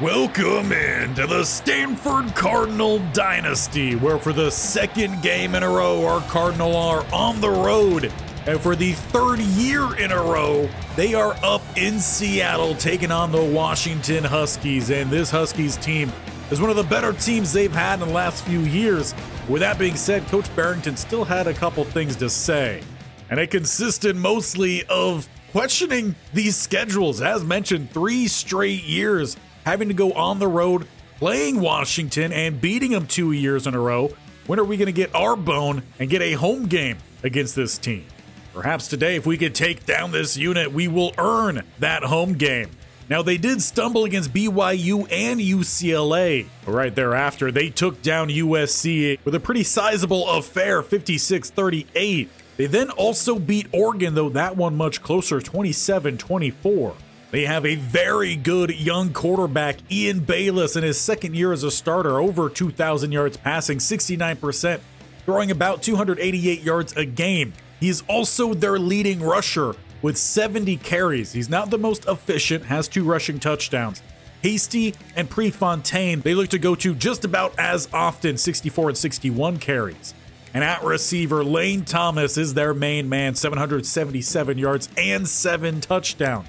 Welcome into the Stanford Cardinal Dynasty, where for the second game in a row, our Cardinal are on the road. And for the third year in a row, they are up in Seattle taking on the Washington Huskies. And this Huskies team is one of the better teams they've had in the last few years. With that being said, Coach Barrington still had a couple things to say. And it consisted mostly of questioning these schedules. As mentioned, 3 straight years having to go on the road, playing Washington and beating them 2 years in a row. When are we going to get our bone and get a home game against this team? Perhaps today, if we could take down this unit, we will earn that home game. Now, they did stumble against BYU and UCLA. Right thereafter, they took down USC with a pretty sizable affair, 56-38. They then also beat Oregon, though that one much closer, 27-24. They have a very good young quarterback, Ian Bayless, in his second year as a starter, over 2,000 yards passing, 69%, throwing about 288 yards a game. He's also their leading rusher with 70 carries. He's not the most efficient, has 2 rushing touchdowns. Hasty and Prefontaine, they look to go to just about as often, 64 and 61 carries. And at receiver, Lane Thomas is their main man, 777 yards and 7 touchdowns.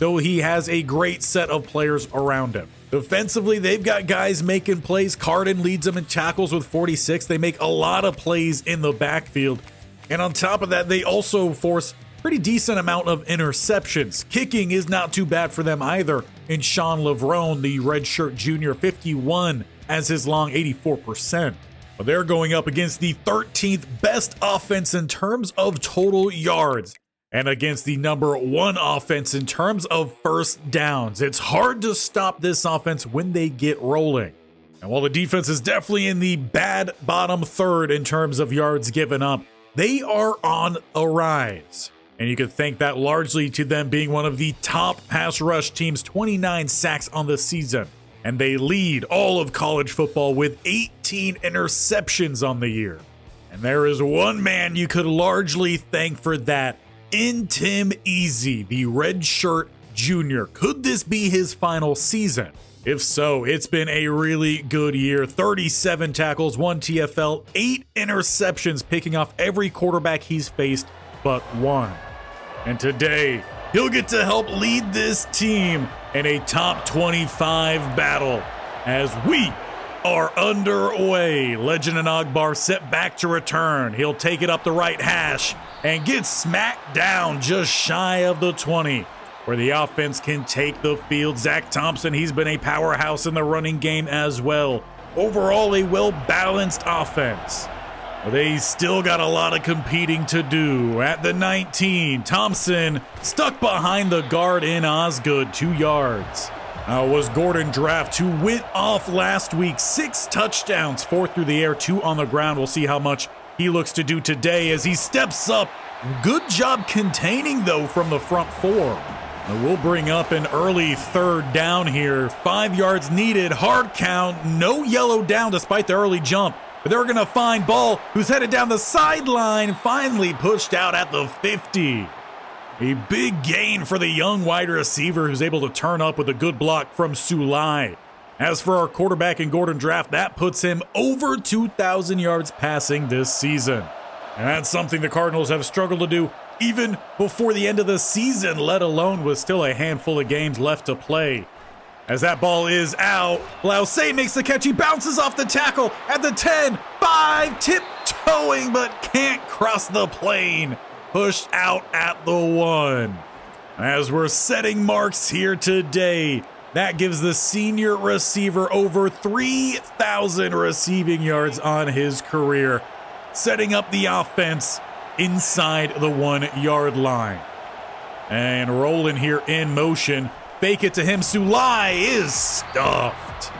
Though he has a great set of players around him. Defensively, they've got guys making plays. Carden leads them in tackles with 46. They make a lot of plays in the backfield. And on top of that, they also force pretty decent amount of interceptions. Kicking is not too bad for them either. And Sean Levrone, the redshirt junior, 51 as his long 84%. But they're going up against the 13th best offense in terms of total yards. And against the number 1 offense in terms of first downs. It's hard to stop this offense when they get rolling. And while the defense is definitely in the bad bottom third in terms of yards given up, they are on a rise. And you can thank that largely to them being one of the top pass rush teams, 29 sacks on the season. And they lead all of college football with 18 interceptions on the year. And there is one man you could largely thank for that. In Tim Easy, the redshirt junior. Could this be his final season? If so, it's been a really good year. 37 tackles, 1 TFL, 8 interceptions, picking off every quarterback he's faced but 1. And today, he'll get to help lead this team in a top 25 battle as we are underway. Legend and Ogbar set back to return. He'll take it up the right hash and get smacked down just shy of the 20, where the offense can take the field. Zach Thompson, he's been a powerhouse in the running game as well. Overall, a well-balanced offense. But they still got a lot of competing to do. At the 19, Thompson stuck behind the guard in Osgood, 2 yards. Was Gordon Draft, who went off last week, 6 touchdowns, 4 through the air, 2 on the ground. We'll see how much he looks to do today as he steps up. Good job containing, though, from the front 4. And we'll bring up an early third down here. 5 yards needed, hard count, no yellow down despite the early jump. But they're going to find Ball, who's headed down the sideline, finally pushed out at the 50. A big gain for the young wide receiver who's able to turn up with a good block from Sulai. As for our quarterback in Gordon Draft, that puts him over 2,000 yards passing this season. And that's something the Cardinals have struggled to do even before the end of the season, let alone with still a handful of games left to play. As that ball is out, Lausay makes the catch. He bounces off the tackle at the 10, 5, tiptoeing, but can't cross the plane. Pushed out at the 1. As we're setting marks here today, that gives the senior receiver over 3,000 receiving yards on his career, setting up the offense inside the 1-yard line. And rolling here in motion, fake it to him. Sulai is stuffed.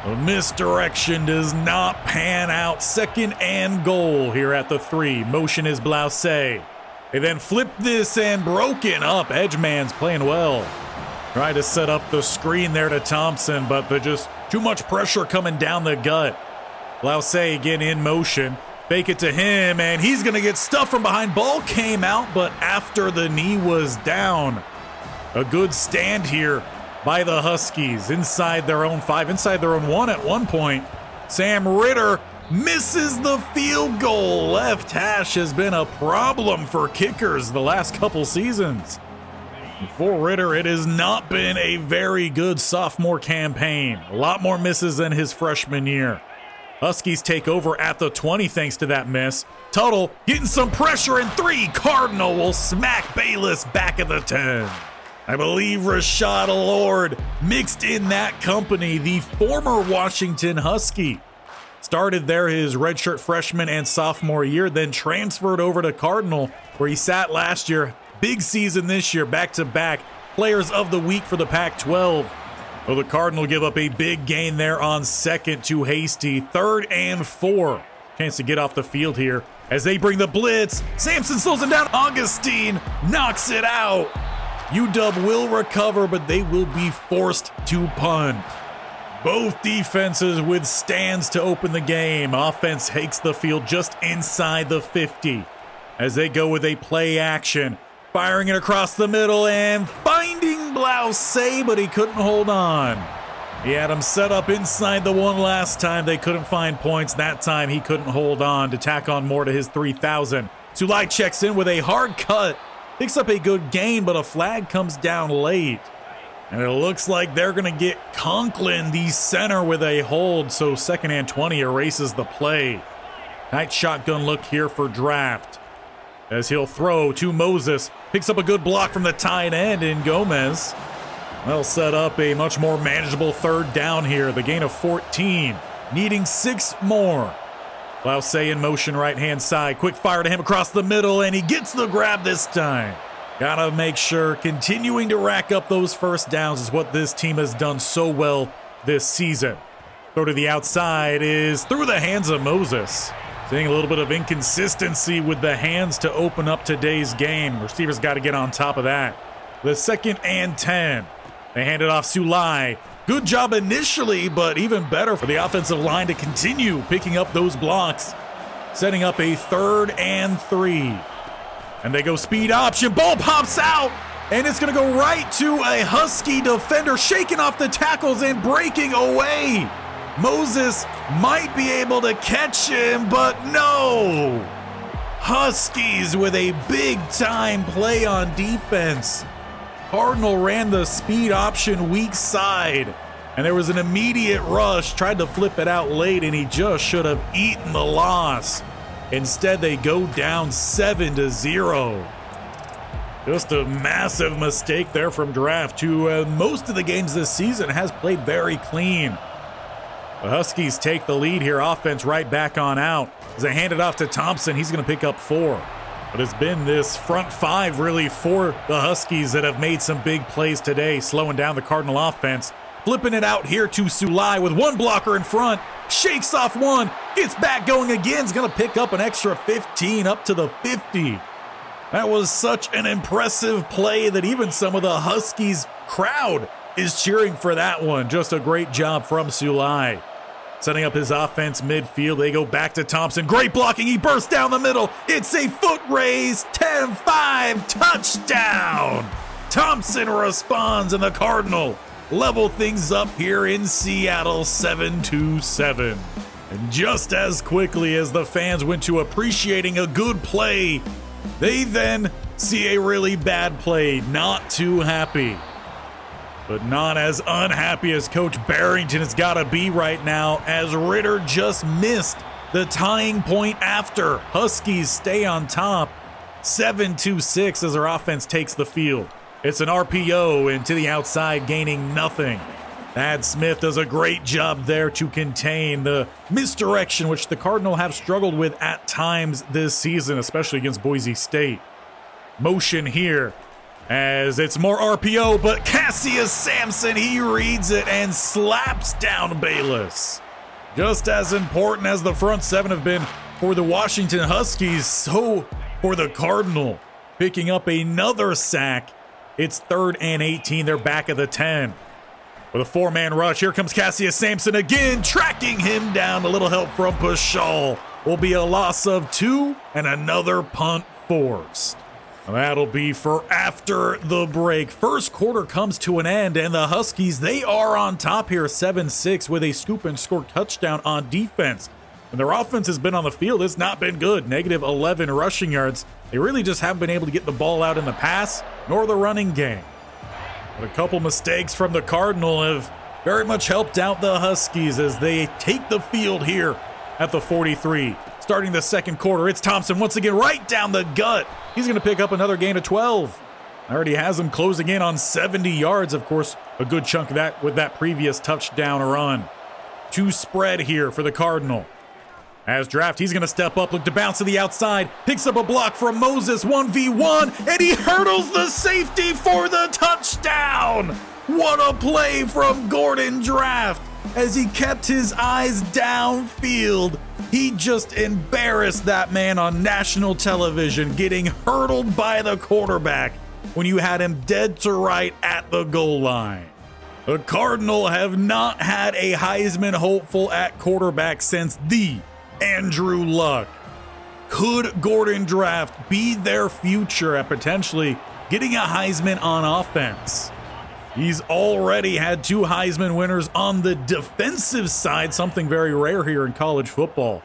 The misdirection does not pan out. 2nd and goal here at the 3. Motion is Blausay. They then flip this and broken up. Edgeman's playing well. Try to set up the screen there to Thompson, but there's just too much pressure coming down the gut. Blausay again in motion. Fake it to him, and he's going to get stuffed from behind. Ball came out, but after the knee was down. A good stand here by the Huskies inside their own 5, inside their own 1 at one point. Sam Ritter misses the field goal. Left hash has been a problem for kickers the last couple seasons. For Ritter, it has not been a very good sophomore campaign. A lot more misses than his freshman year. Huskies take over at the 20 thanks to that miss. Tuttle getting some pressure in 3. Cardinal will smack Bayless back at the 10. I believe Rashad Lord mixed in that company, the former Washington Husky. Started there his redshirt freshman and sophomore year, then transferred over to Cardinal, where he sat last year. Big season this year, back-to-back players of the week for the Pac-12. Well, the Cardinal give up a big gain there on second to Hasty. 3rd and 4. Chance to get off the field here as they bring the blitz. Sampson slows him down. Augustine knocks it out. UW will recover, but they will be forced to punt. Both defenses with stands to open the game. Offense takes the field just inside the 50 as they go with a play action. Firing it across the middle and finding Blouse, but he couldn't hold on. He had him set up inside the 1 last time. They couldn't find points. That time he couldn't hold on to tack on more to his 3,000. Sulai checks in with a hard cut. Picks up a good gain, but a flag comes down late. And it looks like they're going to get Conklin, the center, with a hold. So 2nd and 20 erases the play. Nice shotgun look here for Draft, as he'll throw to Moses. Picks up a good block from the tight end in Gomez. They'll set up a much more manageable 3rd down here. The gain of 14, needing 6 more. Blouse in motion right-hand side. Quick fire to him across the middle, and he gets the grab this time. Gotta make sure continuing to rack up those first downs is what this team has done so well this season. Throw to the outside is through the hands of Moses. Seeing a little bit of inconsistency with the hands to open up today's game. Receivers got to get on top of that. The 2nd and 10. They hand it off Sulai. Good job initially, but even better for the offensive line to continue picking up those blocks. Setting up a 3rd and 3. And they go speed option. Ball pops out, and it's going to go right to a Husky defender, shaking off the tackles and breaking away. Moses might be able to catch him, but no. Huskies with a big-time play on defense. Cardinal ran the speed option weak side, and there was an immediate rush. Tried to flip it out late, and he just should have eaten the loss. Instead, they go down 7-0. Just a massive mistake there from Draft, who most of the games this season has played very clean. The Huskies take the lead here. Offense right back on out. As they hand it off to Thompson, he's going to pick up 4. But it's been this front 5 really for the Huskies that have made some big plays today, slowing down the Cardinal offense. Flipping it out here to Sulai with 1 blocker in front. Shakes off 1. Gets back going again. Is going to pick up an extra 15 up to the 50. That was such an impressive play that even some of the Huskies crowd is cheering for that one. Just a great job from Sulai. Setting up his offense midfield. They go back to Thompson. Great blocking. He bursts down the middle. It's a foot raise. 10-5 touchdown. Thompson responds, and the Cardinal level things up here in Seattle 7-7. And just as quickly as the fans went to appreciating a good play, they then see a really bad play. Not too happy. But not as unhappy as Coach Barrington has got to be right now, as Ritter just missed the tying point after. Huskies stay on top 7-6 as their offense takes the field. It's an RPO and to the outside, gaining nothing. Thad Smith does a great job there to contain the misdirection, which the Cardinal have struggled with at times this season, especially against Boise State. Motion here as it's more RPO, but Cassius Sampson, he reads it and slaps down Bayless. Just as important as the front 7 have been for the Washington Huskies, so for the Cardinal, picking up another sack. It's 3rd and 18. They're back at the 10. With a 4-man rush, here comes Cassius Sampson again, tracking him down. A little help from Pashal. Will be a loss of 2 and another punt forced. That'll be for after the break. First quarter comes to an end, and the Huskies, they are on top here 7-6 with a scoop and score touchdown on defense. And their offense has been on the field. It's not been good. Negative 11 rushing yards. They really just haven't been able to get the ball out in the pass, nor the running game. But a couple mistakes from the Cardinal have very much helped out the Huskies as they take the field here at the 43. Starting the second quarter, it's Thompson once again right down the gut. He's going to pick up another gain of 12. Already has him closing in on 70 yards. Of course, a good chunk of that with that previous touchdown run. 2 spread here for the Cardinal. As draft, he's going to step up, look to bounce to the outside, picks up a block from Moses, 1v1, and he hurdles the safety for the touchdown. What a play from Gordon Draft. As he kept his eyes downfield, he just embarrassed that man on national television, getting hurdled by the quarterback when you had him dead to right at the goal line. The Cardinal have not had a Heisman hopeful at quarterback since the Andrew Luck. Could Gordon Draft be their future at potentially getting a Heisman on offense? He's already had 2 Heisman winners on the defensive side, something very rare here in college football.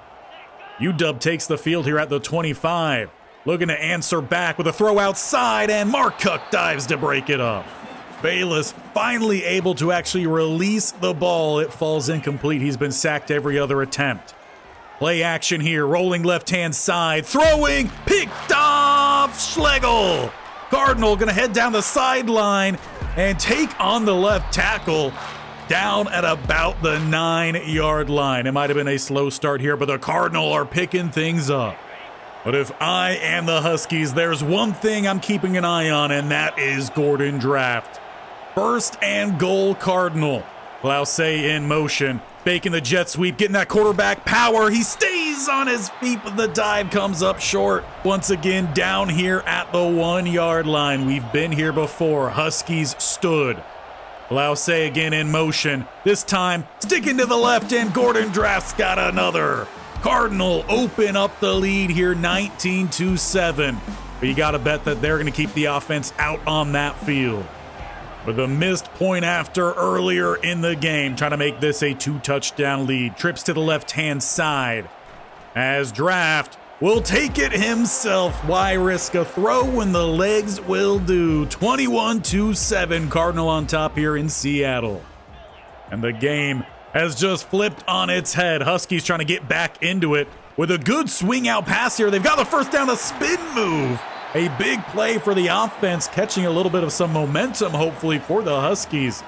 UW takes the field here at the 25, looking to answer back with a throw outside, and Mark Cook dives to break it up. Bayless finally able to actually release the ball. It falls incomplete. He's been sacked every other attempt. Play action here, rolling left-hand side, throwing, picked off Schlegel. Cardinal gonna head down the sideline and take on the left tackle down at about the 9-yard line. It might have been a slow start here, but the Cardinal are picking things up. But if I am the Huskies, there's one thing I'm keeping an eye on, and that is Gordon Draft. First and goal, Cardinal. Klaus in motion, faking the jet sweep, getting that quarterback power. He stays on his feet, but the dive comes up short. Once again, down here at the 1-yard line. We've been here before. Huskies stood. Klaus again in motion. This time, sticking to the left, and Gordon Draft's got another. Cardinal open up the lead here, 19-7. But you got to bet that they're going to keep the offense out on that field. With a missed point after earlier in the game, trying to make this a 2-touchdown lead. Trips to the left-hand side. As Draft will take it himself. Why risk a throw when the legs will do? 21-7, Cardinal on top here in Seattle. And the game has just flipped on its head. Huskies trying to get back into it with a good swing out pass here. They've got the first down, a spin move. A big play for the offense, catching a little bit of some momentum, hopefully, for the Huskies.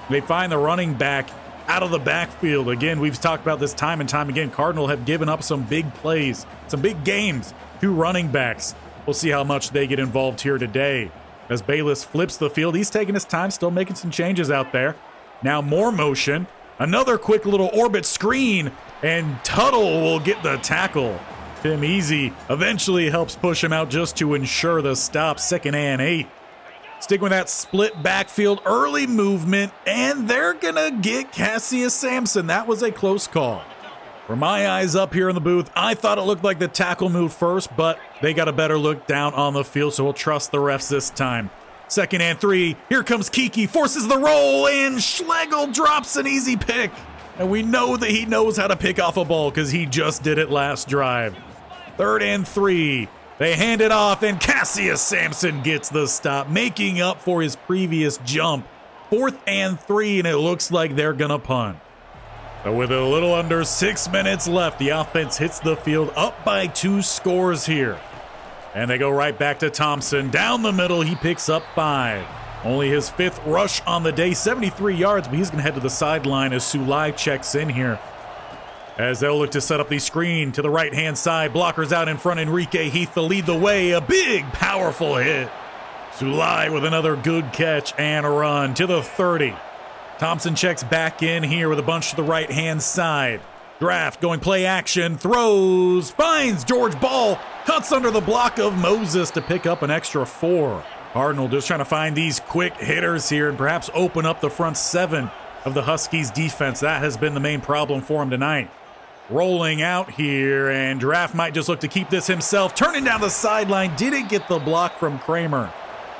They find the running back out of the backfield. Again, we've talked about this time and time again. Cardinal have given up some big plays, some big games to running backs. We'll see how much they get involved here today. As Bayless flips the field, he's taking his time, still making some changes out there. Now more motion. Another quick little orbit screen, and Tuttle will get the tackle. Tim Easy eventually helps push him out just to ensure the stop. 2nd and 8. Sticking with that split backfield, early movement, and they're gonna get Cassius Sampson. That was a close call. From my eyes up here in the booth, I thought it looked like the tackle moved first, but they got a better look down on the field, so we'll trust the refs this time. 2nd and 3. Here comes Kiki, forces the roll, and Schlegel drops an easy pick. And we know that he knows how to pick off a ball because he just did it last drive. 3rd and 3. They hand it off, and Cassius Sampson gets the stop, making up for his previous jump. 4th and 3, and it looks like they're going to punt. So with a little under 6 minutes left, the offense hits the field up by 2 scores here. And they go right back to Thompson. Down the middle, he picks up 5. Only his 5th rush on the day, 73 yards, but he's going to head to the sideline as Sulai checks in here. As they'll look to set up the screen to the right-hand side. Blockers out in front. Enrique Heath to lead the way. A big, powerful hit. Sulai with another good catch and a run to the 30. Thompson checks back in here with a bunch to the right-hand side. Draft going play action. Throws. Finds George Ball. Cuts under the block of Moses to pick up an extra 4. Cardinal just trying to find these quick hitters here and perhaps open up the front 7 of the Huskies defense. That has been the main problem for him tonight. rolling out here, and Draft might just look to keep this himself. Turning down the sideline, didn't get the block from Kramer.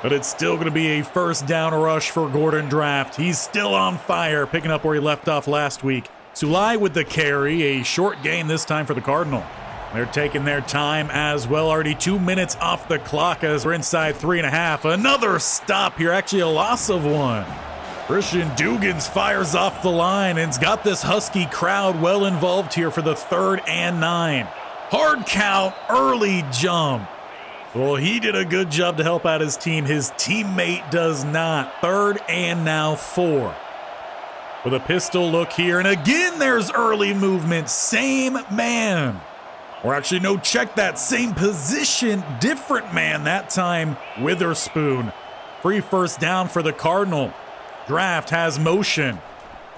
But it's still going to be a first down rush for Gordon Draft. He's still on fire, picking up where he left off last week. Sulai with the carry, a short gain this time for the Cardinal. They're taking their time as well. Already 2 minutes off the clock as we're inside 3.5. Another stop here, actually a loss of one. Christian Dugans fires off the line and's got this Husky crowd well involved here for the 3rd and 9. Hard count, early jump. Well, he did a good job to help out his team. His teammate does not. 3rd and now 4. With a pistol look here, and again there's early movement. Same man. Or actually, no, check that. Same position, different man that time. Witherspoon. Free first down for the Cardinal. Draft has motion.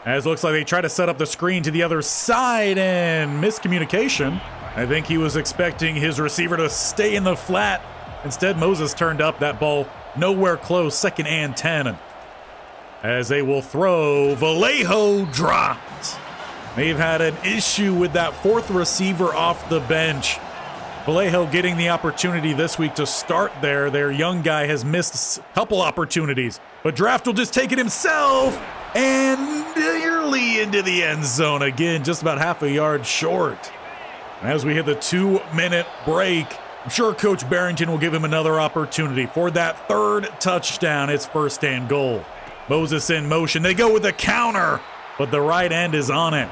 As looks like they try to set up the screen to the other side and miscommunication. I think he was expecting his receiver to stay in the flat. Instead, Moses turned up that ball nowhere close. 2nd and 10. As they will throw, Vallejo dropped. They've had an issue with that 4th receiver off the bench. Vallejo getting the opportunity this week to start there. Their young guy has missed a couple opportunities, but Draft will just take it himself and nearly into the end zone again, just about half a yard short. As we hit the 2-minute break, I'm sure Coach Barrington will give him another opportunity for that 3rd touchdown. It's 1st and goal. Moses in motion. They go with the counter, but the right end is on it.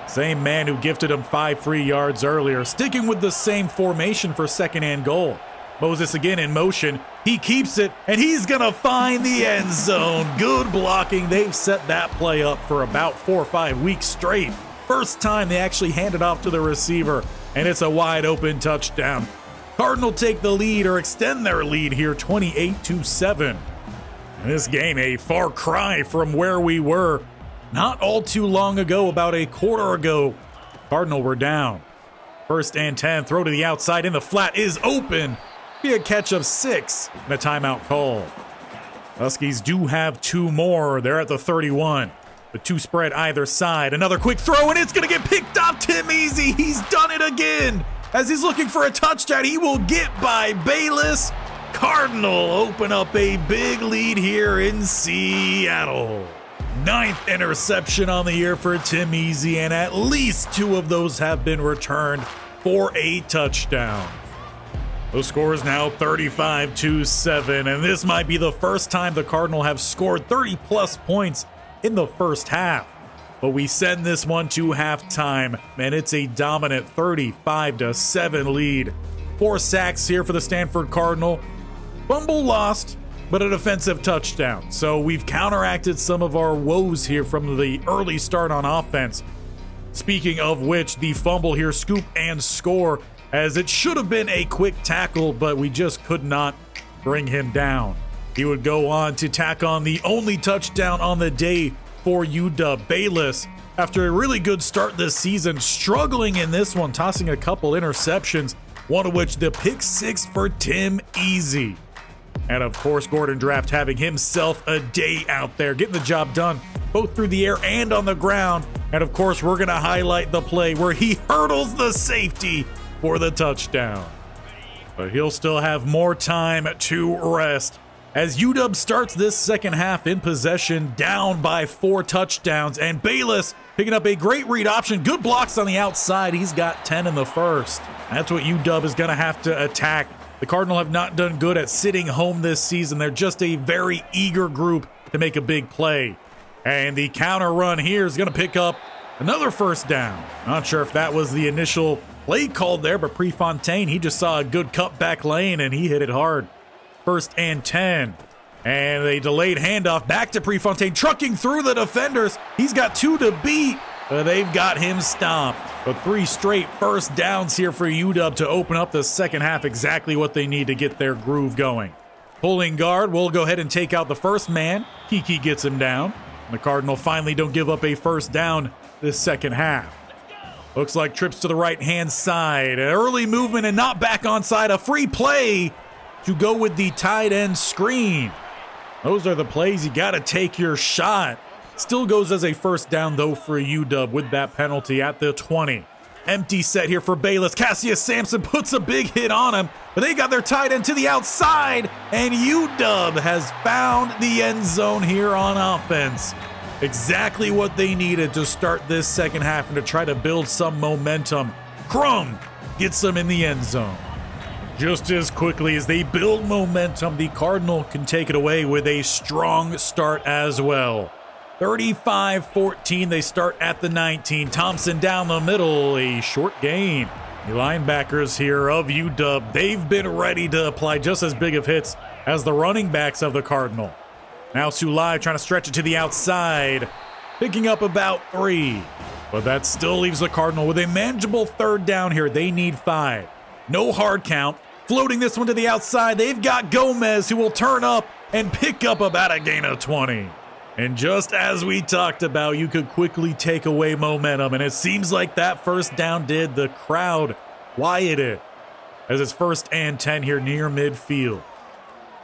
Same man who gifted him 5 free yards earlier, sticking with the same formation for 2nd and goal. Moses again in motion. He keeps it, and he's going to find the end zone. Good blocking. They've set that play up for about 4 or 5 weeks straight. First time they actually hand it off to the receiver, and it's a wide open touchdown. Cardinal take the lead or extend their lead here 28-7. This game a far cry from where we were not all too long ago, about a quarter ago. Cardinal were down. 1st and 10, throw to the outside, and the flat is open. Be a catch of 6 and a timeout call. Huskies do have 2 more. They're at the 31. The 2 spread either side. Another quick throw, and it's going to get picked off. Tim Easy, he's done it again. As he's looking for a touchdown, he will get by Bayless. Cardinal open up a big lead here in Seattle. 9th interception on the year for Tim Easy, and at least 2 of those have been returned for a touchdown. The score is now 35-7, and this might be the first time the Cardinal have scored 30-plus points in the first half. But we send this one to halftime, and it's a dominant 35-7 lead. 4 sacks here for the Stanford Cardinal. Fumble lost, but a defensive touchdown. So we've counteracted some of our woes here from the early start on offense. Speaking of which, the fumble here, scoop and score, as it should have been a quick tackle, but we just could not bring him down. He would go on to tack on the only touchdown on the day for UW. Bayless, after a really good start this season, struggling in this one, tossing a couple interceptions, one of which the pick 6 for Tim Easy. And of course, Gordon Draft having himself a day out there, getting the job done, both through the air and on the ground. And of course, we're going to highlight the play where he hurdles the safety for the touchdown. But he'll still have more time to rest as UW starts this second half in possession, down by 4 touchdowns. And Bayless picking up a great read option. Good blocks on the outside. He's got 10 in the first. That's what UW is going to have to attack. The Cardinal have not done good at sitting home this season. They're just a very eager group to make a big play. And the counter run here is going to pick up another first down. Not sure if that was the initial play called there, but Prefontaine, he just saw a good cut back lane and he hit it hard. 1st and 10. And a delayed handoff back to Prefontaine, trucking through the defenders. He's got 2 to beat, but they've got him stopped. But 3 straight first downs here for UW to open up the second half, exactly what they need to get their groove going. Pulling guard will go ahead and take out the first man. Kiki gets him down. The Cardinal finally don't give up a first down this second half. Looks like trips to the right-hand side. An early movement and not back onside. A free play to go with the tight end screen. Those are the plays you got to take your shot. Still goes as a first down, though, for UW with that penalty at the 20. Empty set here for Bayless. Cassius Sampson puts a big hit on him, but they got their tight end to the outside, and UW has found the end zone here on offense. Exactly what they needed to start this second half and to try to build some momentum. Crum gets them in the end zone. Just as quickly as they build momentum, the Cardinal can take it away with a strong start as well. 35-14, they start at the 19. Thompson down the middle, a short gain. The linebackers here of UW, they've been ready to apply just as big of hits as the running backs of the Cardinal. Now Sulai trying to stretch it to the outside, picking up about 3. But that still leaves the Cardinal with a manageable third down here. They need 5. No hard count. Floating this one to the outside, they've got Gomez who will turn up and pick up about a gain of 20. And just as we talked about, you could quickly take away momentum, and it seems like that first down did. The crowd quieted as it's 1st and 10 here near midfield.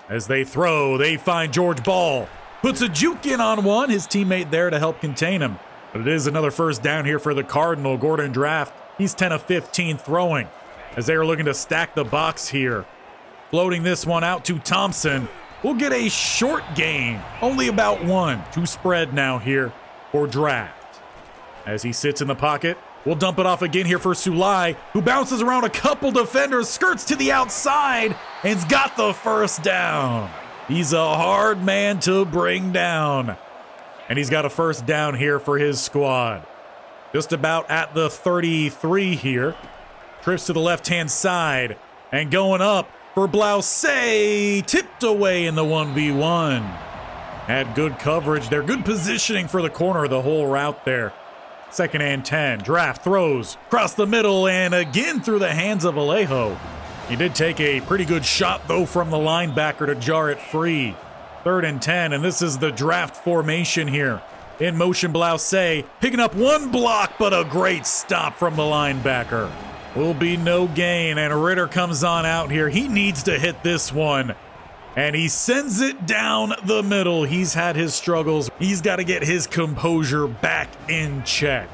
As they throw, they find George Ball. Puts a juke in on one, his teammate there to help contain him. But it is another first down here for the Cardinal. Gordon Draft, he's 10 of 15 throwing as they are looking to stack the box here. Floating this one out to Thompson. We'll get a short gain, only about 1 to spread now here for Draft. As he sits in the pocket, we'll dump it off again here for Sulai, who bounces around a couple defenders, skirts to the outside, and's got the first down. He's a hard man to bring down. And he's got a first down here for his squad. Just about at the 33 here. Trips to the left-hand side, and going up for Blousset, tipped away in the 1v1. Had good coverage there, good positioning for the corner the whole route there. 2nd and 10, Draft throws across the middle and again through the hands of Alejo. He did take a pretty good shot though from the linebacker to jar it free. 3rd and 10, and this is the Draft formation here. In motion Blousset, picking up 1 block, but a great stop from the linebacker. Will be no gain, and Ritter comes on out here. He needs to hit this one, and he sends it down the middle. He's had his struggles. He's got to get his composure back in check.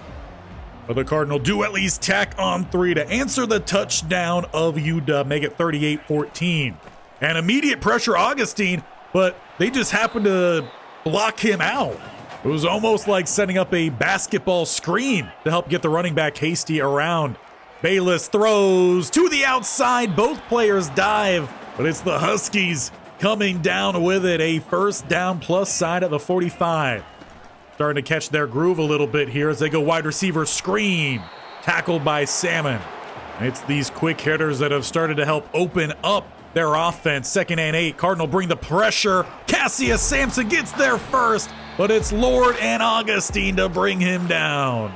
But the Cardinal do at least tack on 3 to answer the touchdown of UW, make it 38-14. And immediate pressure Augustine, but they just happened to block him out. It was almost like setting up a basketball screen to help get the running back Hasty around. Bayless throws to the outside. Both players dive, but it's the Huskies coming down with it. A first down plus side at the 45. Starting to catch their groove a little bit here as they go wide receiver screen. Tackled by Salmon. It's these quick hitters that have started to help open up their offense. 2nd and 8. Cardinal bring the pressure. Cassius Sampson gets there first, but it's Lord and Augustine to bring him down.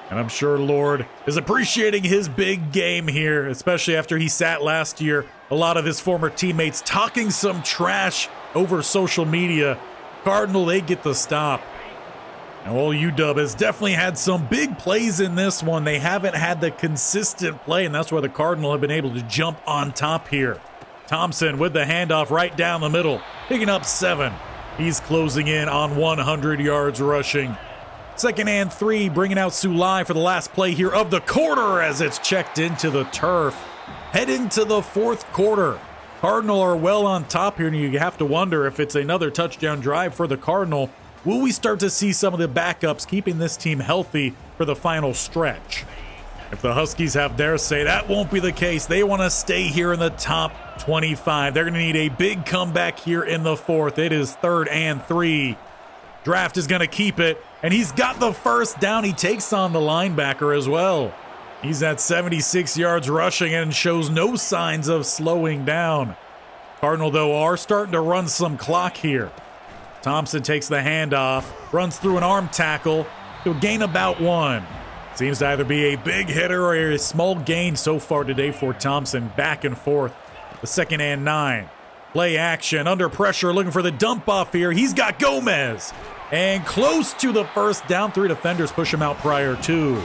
And I'm sure Lord is appreciating his big game here, especially after he sat last year. A lot of his former teammates talking some trash over social media. Cardinal, they get the stop. And while UW has definitely had some big plays in this one, they haven't had the consistent play, and that's why the Cardinal have been able to jump on top here. Thompson with the handoff right down the middle, picking up 7. He's closing in on 100 yards rushing. 2nd and 3, bringing out Sulai for the last play here of the quarter as it's checked into the turf. Head into the 4th quarter. Cardinal are well on top here, and you have to wonder if it's another touchdown drive for the Cardinal. Will we start to see some of the backups keeping this team healthy for the final stretch? If the Huskies have their say, that won't be the case. They want to stay here in the top 25. They're going to need a big comeback here in the 4th. It is 3rd and 3. Draft is going to keep it, and he's got the first down. He takes on the linebacker as well. He's at 76 yards rushing and shows no signs of slowing down. Cardinal, though, are starting to run some clock here. Thompson takes the handoff, runs through an arm tackle. He'll gain about 1. Seems to either be a big hitter or a small gain so far today for Thompson. Back and forth. The 2nd and 9. Play action, under pressure, looking for the dump off here. He's got Gomez. And close to the first down. 3 defenders push him out prior to.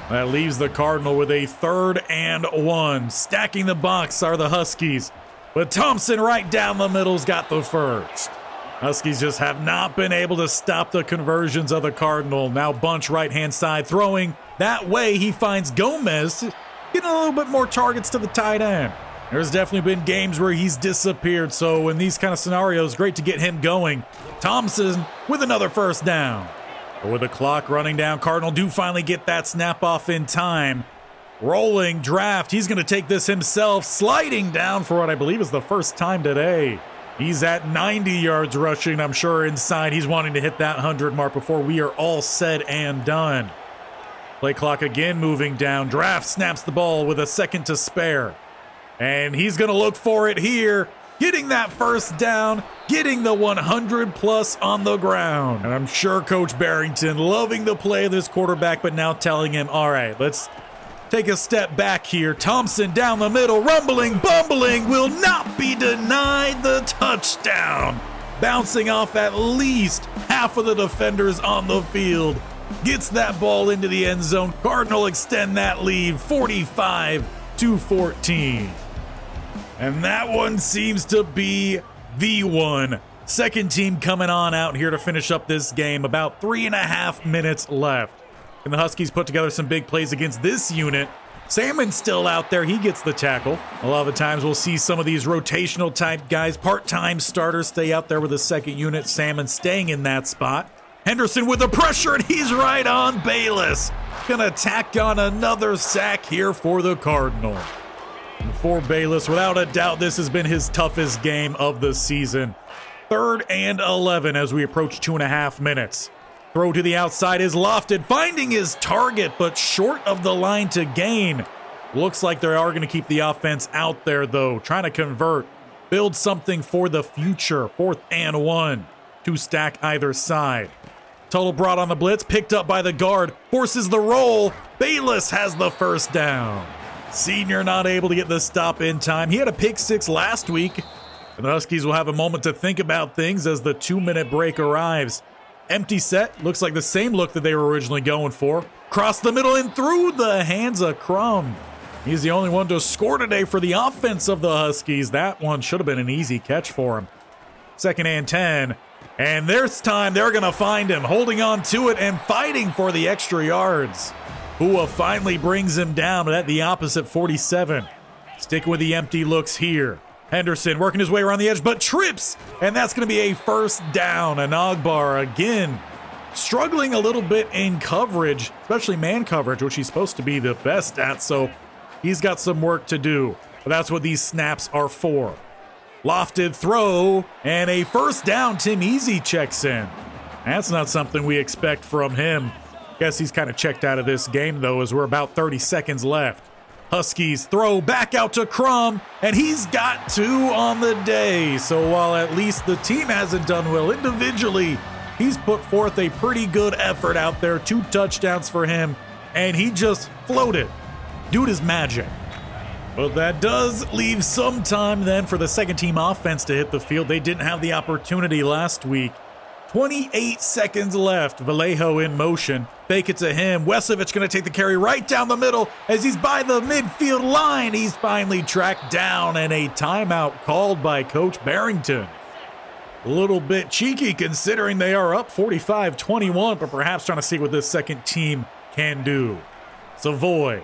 That leaves the Cardinal with a 3rd and 1. Stacking the box are the Huskies. But Thompson right down the middle's got the first. Huskies just have not been able to stop the conversions of the Cardinal. Now bunch right-hand side throwing. That way he finds Gomez, getting a little bit more targets to the tight end. There's definitely been games where he's disappeared, so in these kind of scenarios, great to get him going. Thompson with another first down. But with the clock running down, Cardinal do finally get that snap off in time. Rolling draft, he's going to take this himself, sliding down for what I believe is the first time today. He's at 90 yards rushing. I'm sure inside he's wanting to hit that 100 mark before we are all said and done. Play clock again moving down. Draft snaps the ball with a second to spare. And he's going to look for it here, getting that first down, getting the 100 plus on the ground. And I'm sure Coach Barrington loving the play of this quarterback, but now telling him, all right, let's take a step back here. Thompson down the middle, rumbling, bumbling, will not be denied the touchdown. Bouncing off at least half of the defenders on the field. Gets that ball into the end zone. Cardinal extend that lead 45-14. And that one seems to be the one. Second team coming on out here to finish up this game. About 3.5 minutes left. And the Huskies put together some big plays against this unit. Salmon's still out there. He gets the tackle. A lot of the times we'll see some of these rotational type guys, part-time starters, stay out there with the second unit. Salmon staying in that spot. Henderson with the pressure, and he's right on Bayless. Gonna tack on another sack here for the Cardinal. And for Bayless, without a doubt, this has been his toughest game of the season. 3rd and 11 as we approach 2.5 minutes. Throw to the outside is lofted, finding his target, but short of the line to gain. Looks like they are going to keep the offense out there, though. Trying to convert, build something for the future. 4th and 1. 2 stack either side. Tuttle brought on the blitz, picked up by the guard, forces the roll. Bayless has the first down. Senior not able to get the stop in time. He had a pick 6 last week. And the Huskies will have a moment to think about things as the 2-minute break arrives. Empty set, looks like the same look that they were originally going for. Cross the middle and through the hands of Crum. He's the only one to score today for the offense of the Huskies. That one should have been an easy catch for him. 2nd and 10. And this time they're going to find him, holding on to it and fighting for the extra yards. Hua finally brings him down at the opposite 47. Sticking with the empty looks here. Henderson working his way around the edge, but trips, and that's going to be a first down. And Agbar again struggling a little bit in coverage, especially man coverage, which he's supposed to be the best at, so he's got some work to do. But that's what these snaps are for. Lofted throw, and a first down. Tim Easy checks in. That's not something we expect from him. Guess he's kind of checked out of this game, though, as we're about 30 seconds left. Huskies throw back out to Crum, and he's got 2 on the day. So while at least the team hasn't done well individually, he's put forth a pretty good effort out there. 2 touchdowns for him, and he just floated. Dude is magic. But that does leave some time then for the second team offense to hit the field. They didn't have the opportunity last week. 28 seconds left. Vallejo in motion. Fake it to him. Wesovich going to take the carry right down the middle as he's by the midfield line. He's finally tracked down, and a timeout called by Coach Barrington. A little bit cheeky considering they are up 45-21, but perhaps trying to see what this second team can do. Savoy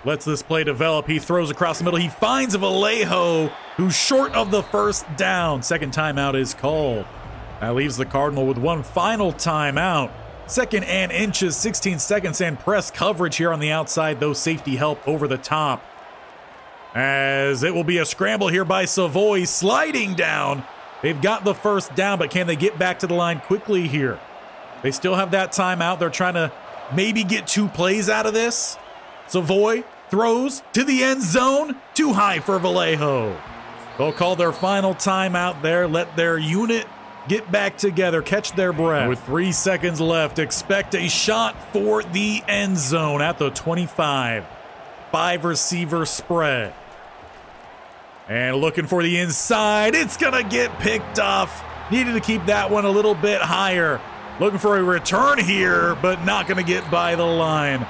lets this play develop. He throws across the middle. He finds Vallejo, who's short of the first down. Second timeout is called. That leaves the Cardinal with one final timeout. 2nd and inches, 16 seconds, and press coverage here on the outside, though safety help over the top. As it will be a scramble here by Savoy, sliding down. They've got the first down, but can they get back to the line quickly here? They still have that timeout. They're trying to maybe get 2 plays out of this. Savoy throws to the end zone. Too high for Vallejo. They'll call their final timeout there, let their unit get back together, catch their breath. With 3 seconds left, expect a shot for the end zone at the 25. 5-receiver spread. And looking for the inside. It's going to get picked off. Needed to keep that one a little bit higher. Looking for a return here, but not going to get by the line.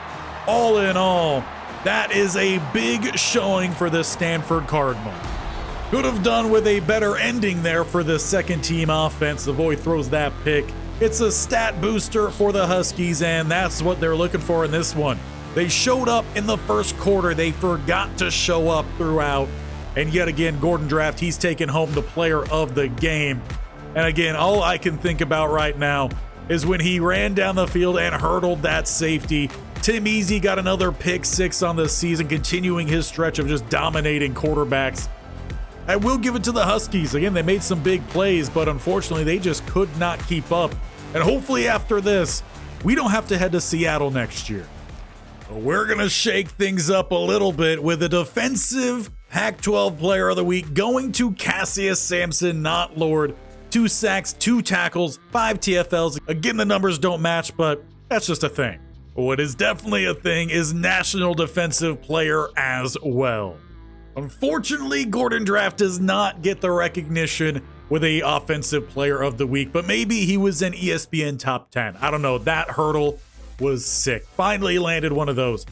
All in all, that is a big showing for the Stanford Cardinal. Could have done with a better ending there for the second team offense. Savoy throws that pick. It's a stat booster for the Huskies, and that's what they're looking for in this one. They showed up in the first quarter. They forgot to show up throughout. And yet again, Gordon Draft, he's taken home the player of the game. And again, all I can think about right now is when he ran down the field and hurdled that safety. Tim Easy got another pick six on the season, continuing his stretch of just dominating quarterbacks. I will give it to the Huskies. Again, they made some big plays, but unfortunately, they just could not keep up. And hopefully after this, we don't have to head to Seattle next year. We're going to shake things up a little bit with a defensive Pac-12 Player of the Week going to Cassius Sampson, not Lord. 2 sacks, 2 tackles, 5 TFLs. Again, the numbers don't match, but that's just a thing. What is definitely a thing is National Defensive Player as well. Unfortunately, Gordon Draft does not get the recognition with a Offensive Player of the Week, but maybe he was an ESPN Top 10. I don't know. That hurdle was sick. Finally landed one of those.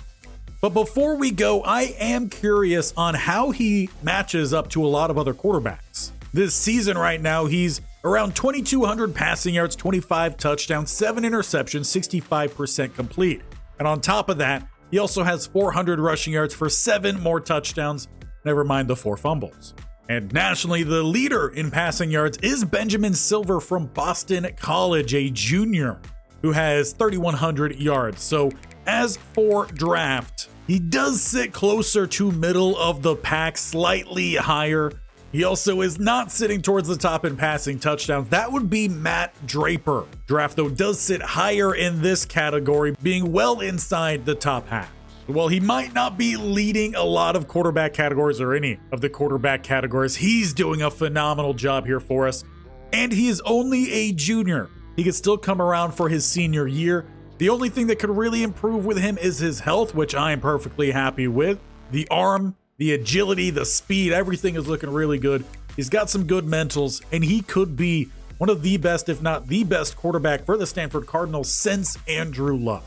But before we go, I am curious on how he matches up to a lot of other quarterbacks. This season right now, he's around 2,200 passing yards, 25 touchdowns, 7 interceptions, 65% complete. And on top of that, he also has 400 rushing yards for 7 more touchdowns, never mind the 4 fumbles. And nationally, the leader in passing yards is Benjamin Silver from Boston College, a junior who has 3,100 yards. So as for Draft, he does sit closer to middle of the pack, slightly higher. He also is not sitting towards the top in passing touchdowns. That would be Matt Draper. Draft, though, does sit higher in this category, being well inside the top half. While he might not be leading a lot of quarterback categories or any of the quarterback categories, he's doing a phenomenal job here for us. And he is only a junior. He could still come around for his senior year. The only thing that could really improve with him is his health, which I am perfectly happy with. The arm, the agility, the speed, everything is looking really good. He's got some good mentals, and he could be one of the best, if not the best quarterback for the Stanford Cardinals since Andrew Luck.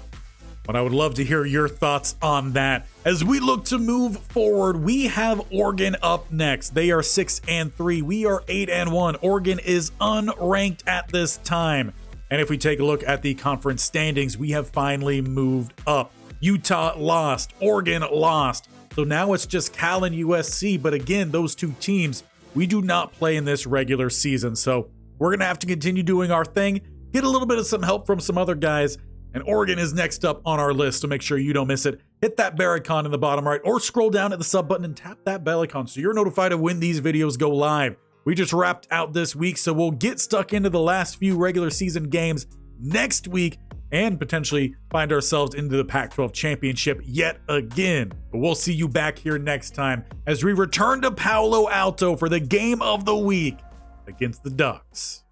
But I would love to hear your thoughts on that. As we look to move forward, we have Oregon up next. They are 6-3. We are 8-1. Oregon is unranked at this time. And if we take a look at the conference standings, we have finally moved up. Utah lost. Oregon lost. So now it's just Cal and USC. But again, those 2 teams, we do not play in this regular season. So we're going to have to continue doing our thing, get a little bit of some help from some other guys. And Oregon is next up on our list, so make sure you don't miss it. Hit that bell icon in the bottom right or scroll down at the sub button and tap that bell icon so you're notified of when these videos go live. We just wrapped out this week, so we'll get stuck into the last few regular season games next week and potentially find ourselves into the Pac-12 championship yet again. But we'll see you back here next time as we return to Palo Alto for the game of the week against the Ducks.